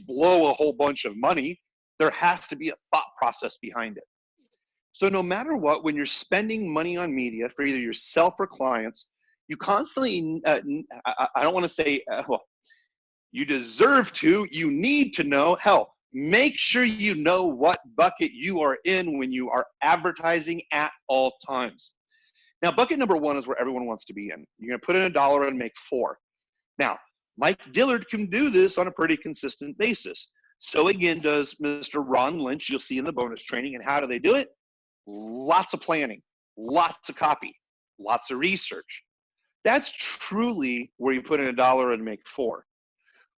blow a whole bunch of money. There has to be a thought process behind it. So no matter what, when you're spending money on media for either yourself or clients, you constantly, I don't want to say, well, you deserve to, you need to know, hell, make sure you know what bucket you are in when you are advertising at all times. Now, bucket number one is where everyone wants to be in. You're going to put in $1 and make $4. Now, Mike Dillard can do this on a pretty consistent basis. So again, does Mr. Ron Lynch, you'll see in the bonus training. And how do they do it? Lots of planning, lots of copy, lots of research. That's truly where you put in $1 and make $4.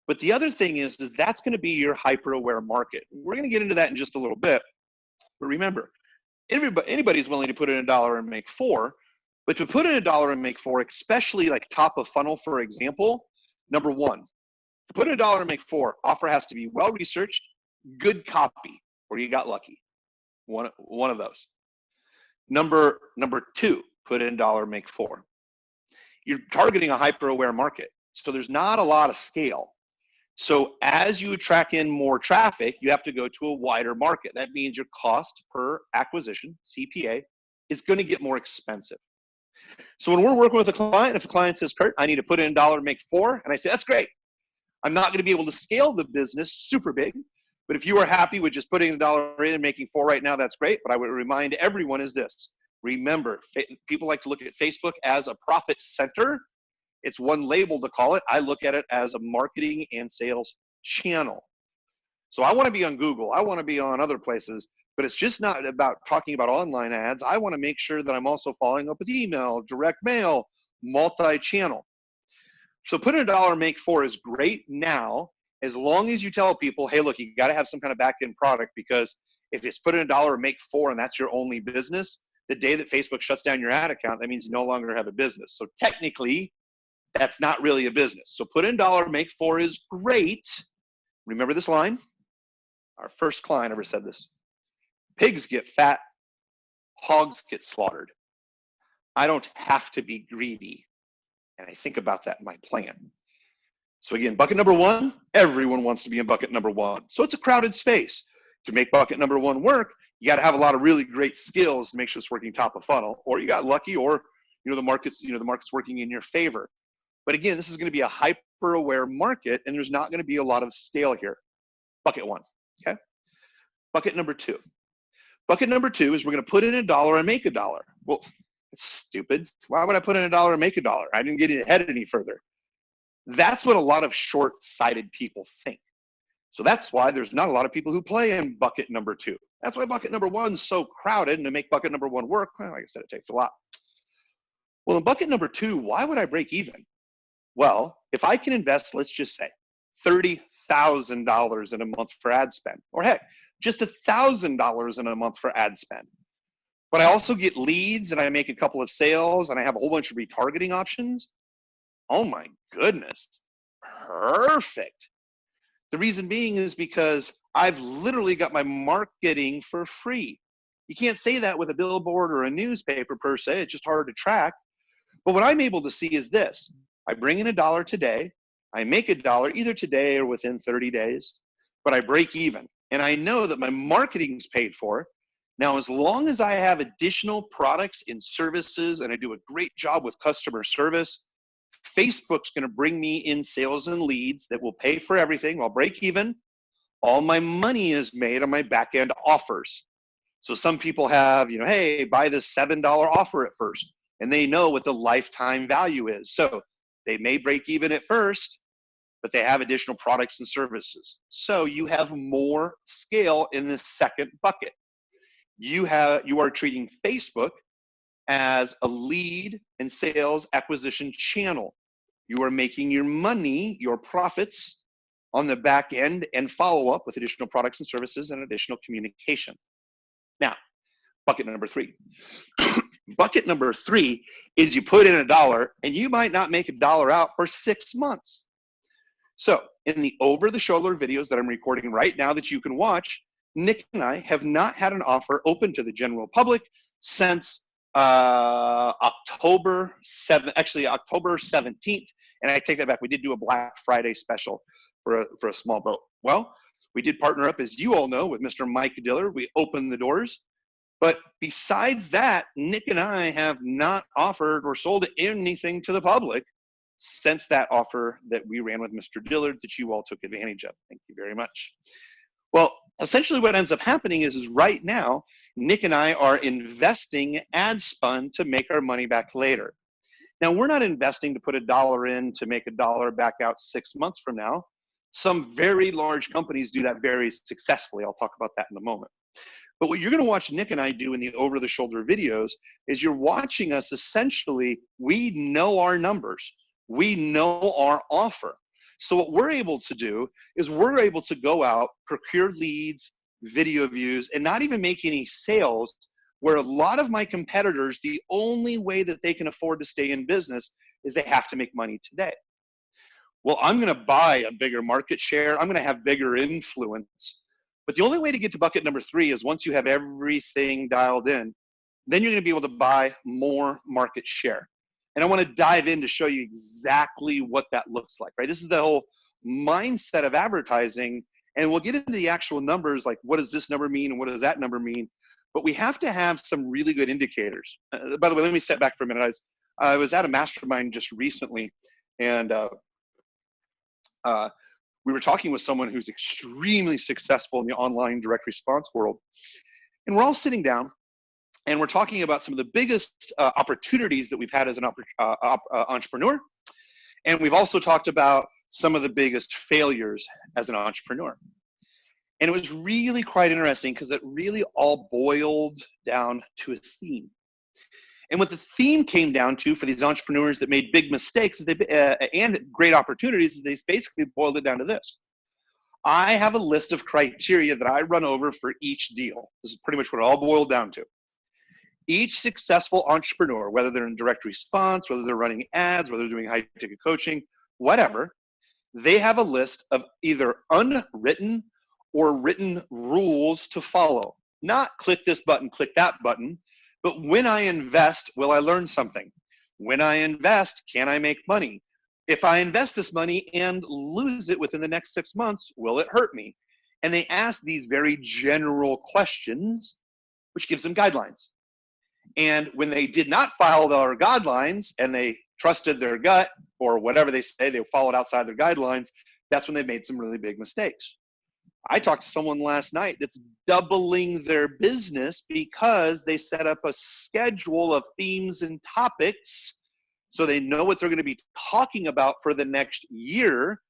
But the other thing is that's going to be your hyper-aware market. We're going to get into that in just a little bit. But remember, anybody's willing to put in $1 and make $4. But to put in $1 and make $4, especially like top of funnel, for example, number one, to put in $1 and make $4, offer has to be well-researched, good copy, or you got lucky. One of those. Number two, put in $1, make $4. You're targeting a hyper-aware market, so there's not a lot of scale. So as you attract in more traffic, you have to go to a wider market. That means your cost per acquisition, CPA, is going to get more expensive. So when we're working with a client, if a client says, Kurt, I need to put in $1 and make $4, and I say, that's great. I'm not going to be able to scale the business super big, but if you are happy with just putting $1 in and making $4 right now, that's great. But I would remind everyone is this. Remember, people like to look at Facebook as a profit center. It's one label to call it. I look at it as a marketing and sales channel. So I want to be on Google. I want to be on other places, but it's just not about talking about online ads. I want to make sure that I'm also following up with email, direct mail, multi-channel. So put in $1, make $4 is great now, as long as you tell people, hey, look, you got to have some kind of back-end product, because if it's put in $1 and make $4 and that's your only business, the day that Facebook shuts down your ad account, that means you no longer have a business. So technically, that's not really a business. So put in $1, make $4 is great. Remember this line? Our first client ever said this. Pigs get fat, hogs get slaughtered. I don't have to be greedy. And I think about that in my plan. So again, bucket number one, everyone wants to be in bucket number one. So it's a crowded space. To make bucket number one work, you got to have a lot of really great skills to make sure it's working top of funnel, or you got lucky, or the market's working in your favor. But again, this is going to be a hyper-aware market, and there's not going to be a lot of scale here. Bucket one, okay? Bucket number two. Bucket number two is we're going to put in $1 and make $1. Well, it's stupid. Why would I put in $1 and make $1? I didn't get ahead any further. That's what a lot of short-sighted people think. So that's why there's not a lot of people who play in bucket number two. That's why bucket number one is so crowded, and to make bucket number one work, well, like I said, it takes a lot. Well, in bucket number two, why would I break even? Well, if I can invest, let's just say, $30,000 in a month for ad spend, or heck, just $1,000 in a month for ad spend, but I also get leads and I make a couple of sales and I have a whole bunch of retargeting options, oh my goodness, perfect. The reason being is because I've literally got my marketing for free. You can't say that with a billboard or a newspaper per se, it's just hard to track. But what I'm able to see is this. I bring in $1 today, I make $1 either today or within 30 days, but I break even. And I know that my marketing's paid for. Now, as long as I have additional products and services and I do a great job with customer service, Facebook's going to bring me in sales and leads that will pay for everything. I'll break even. All my money is made on my back end offers. So some people have, hey, buy this $7 offer at first, and they know what the lifetime value is. So they may break even at first, but they have additional products and services. So you have more scale in the second bucket. You are treating Facebook as a lead and sales acquisition channel. You are making your money, your profits on the back end and follow up with additional products and services and additional communication. Now, bucket number three. Bucket number three is you put in $1 and you might not make $1 out for 6 months. So in the over-the-shoulder videos that I'm recording right now that you can watch, Nick and I have not had an offer open to the general public since October 17th. And I take that back. We did do a Black Friday special for a small boat. Well, we did partner up, as you all know, with Mr. Mike Dillard. We opened the doors. But besides that, Nick and I have not offered or sold anything to the public since that offer that we ran with Mr. Dillard that you all took advantage of. Thank you very much. Well, essentially what ends up happening is right now, Nick and I are investing ad spend to make our money back later. Now, we're not investing to put $1 in to make $1 back out 6 months from now. Some very large companies do that very successfully. I'll talk about that in a moment. But what you're going to watch Nick and I do in the over-the-shoulder videos is you're watching us essentially, we know our numbers. We know our offer. So what we're able to do is we're able to go out, procure leads, video views, and not even make any sales, where a lot of my competitors, the only way that they can afford to stay in business is they have to make money today. Well, I'm going to buy a bigger market share. I'm going to have bigger influence. But the only way to get to bucket number 3 is once you have everything dialed in, then you're going to be able to buy more market share. And I want to dive in to show you exactly what that looks like, right? This is the whole mindset of advertising. And we'll get into the actual numbers, like what does this number mean and what does that number mean? But we have to have some really good indicators. By the way, let me step back for a minute. I was at a mastermind just recently, and we were talking with someone who's extremely successful in the online direct response world. And we're all sitting down, and we're talking about some of the biggest opportunities that we've had as an entrepreneur. And we've also talked about some of the biggest failures as an entrepreneur. And it was really quite interesting because it really all boiled down to a theme. And what the theme came down to for these entrepreneurs that made big mistakes is and great opportunities is they basically boiled it down to this. I have a list of criteria that I run over for each deal. This is pretty much what it all boiled down to. Each successful entrepreneur, whether they're in direct response, whether they're running ads, whether they're doing high-ticket coaching, whatever, they have a list of either unwritten or written rules to follow. Not click this button, click that button, but when I invest, will I learn something? When I invest, can I make money? If I invest this money and lose it within the next 6 months, will it hurt me? And they ask these very general questions, which gives them guidelines. And when they did not follow our guidelines and they trusted their gut or whatever they say, they followed outside their guidelines, that's when they made some really big mistakes. I talked to someone last night that's doubling their business because they set up a schedule of themes and topics so they know what they're going to be talking about for the next year,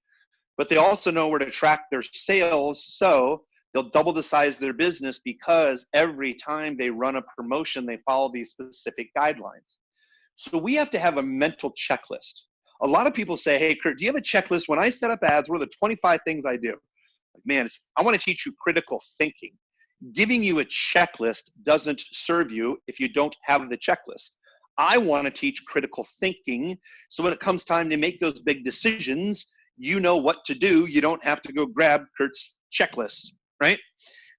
but they also know where to track their sales, so they'll double the size of their business because every time they run a promotion, they follow these specific guidelines. So we have to have a mental checklist. A lot of people say, hey, Kurt, do you have a checklist? When I set up ads, what are the 25 things I do? Man, I want to teach you critical thinking. Giving you a checklist doesn't serve you if you don't have the checklist. I want to teach critical thinking, so when it comes time to make those big decisions, you know what to do. You don't have to go grab Kurt's checklist, right?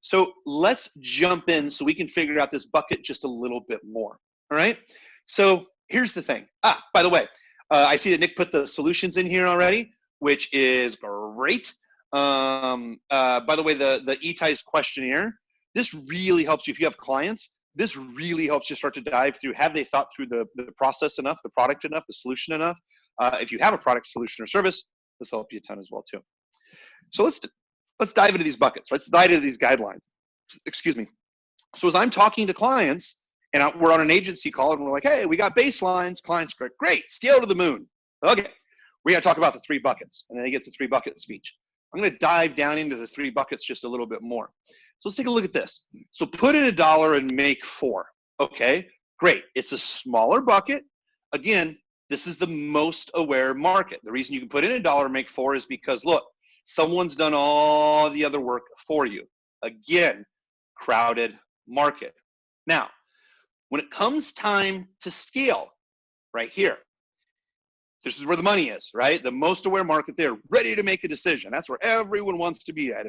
So let's jump in so we can figure out this bucket just a little bit more, all right? So here's the thing. By the way, I see that Nick put the solutions in here already, which is great. By the way, the E-Ties questionnaire, this really helps you if you have clients. This really helps you start to dive through, have they thought through the process enough, the product enough, the solution enough? If you have a product, solution, or service, this will help you a ton as well too. So let's dive into these buckets. Let's dive into these guidelines. Excuse me. So as I'm talking to clients, and we're on an agency call, and we're like, hey, we got baselines. Clients go, great, scale to the moon. Okay, we got to talk about the 3 buckets, and then they get the 3 bucket speech. I'm going to dive down into the 3 buckets just a little bit more. So let's take a look at this. So put in $1 and make 4. Okay, great. It's a smaller bucket. Again, this is the most aware market. The reason you can put in $1 and make 4 is because, look, someone's done all the other work for you. Again, crowded market. Now, when it comes time to scale, right here, this is where the money is, right? The most aware market there, ready to make a decision. That's where everyone wants to be at.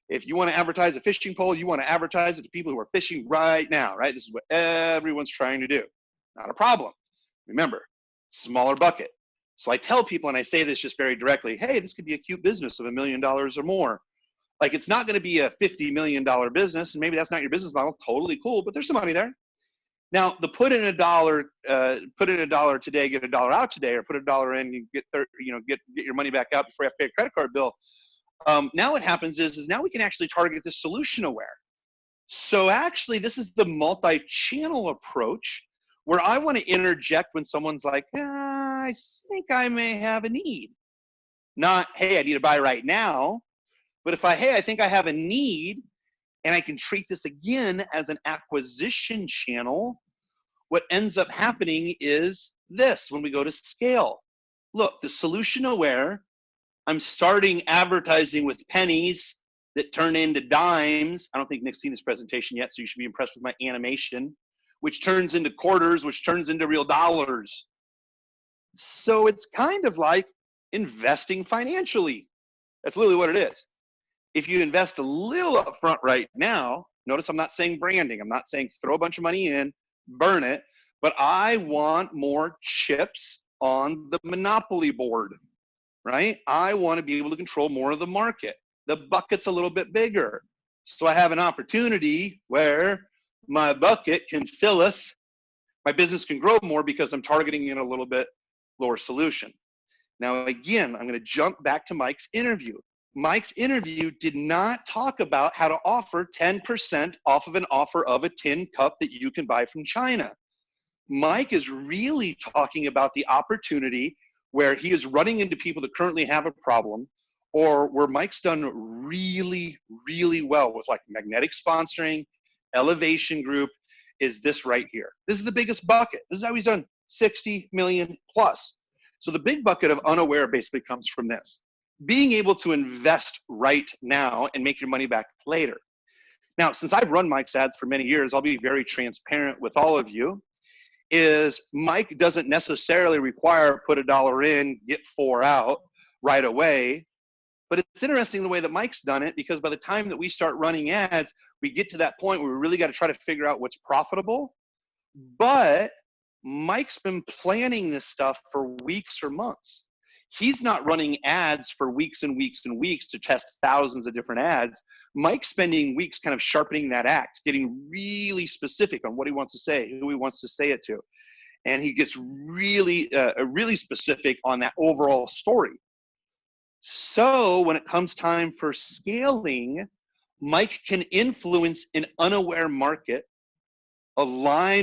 If you want to advertise a fishing pole, you want to advertise it to people who are fishing right now, right? This is what everyone's trying to do. Not a problem. Remember, smaller bucket. So I tell people, and I say this just very directly, hey, this could be a cute business of $1 million or more. Like, it's not going to be a $50 million business, and maybe that's not your business model. Totally cool, but there's some money there. Now, the put in a dollar today, get a dollar out today, or put a dollar in, and get your money back out before you have to pay a credit card bill. Now what happens is now we can actually target this solution aware. So actually, this is the multi-channel approach where I want to interject when someone's like, I think I may have a need. Not, hey, I need to buy right now. But if I think I have a need, and I can treat this again as an acquisition channel, what ends up happening is this when we go to scale. Look, the solution aware, I'm starting advertising with pennies that turn into dimes. I don't think Nick's seen this presentation yet, so you should be impressed with my animation, which turns into quarters, which turns into real dollars. So it's kind of like investing financially. That's literally what it is. If you invest a little up front right now, notice I'm not saying branding. I'm not saying throw a bunch of money in, burn it, but I want more chips on the monopoly board, right? I want to be able to control more of the market. The bucket's a little bit bigger. So I have an opportunity where my bucket can fill us. My business can grow more because I'm targeting in a little bit lower solution. Now, again, I'm going to jump back to Mike's interview. Mike's interview did not talk about how to offer 10% off of an offer of a tin cup that you can buy from China. Mike is really talking about the opportunity where he is running into people that currently have a problem, or where Mike's done really, really well with like magnetic sponsoring, elevation group, is this right here. This is the biggest bucket. This is how he's done 60 million plus. So the big bucket of unaware basically comes from this. Being able to invest right now and make your money back later. Now, since I've run Mike's ads for many years, I'll be very transparent with all of you, is Mike doesn't necessarily require put a dollar in, get 4 out right away. But it's interesting the way that Mike's done it, because by the time that we start running ads, we get to that point where we really got to try to figure out what's profitable. But Mike's been planning this stuff for weeks or months. He's not running ads for weeks and weeks and weeks to test thousands of different ads. Mike's spending weeks kind of sharpening that axe, getting really specific on what he wants to say, who he wants to say it to. And he gets really, really specific on that overall story. So when it comes time for scaling, Mike can influence an unaware market, align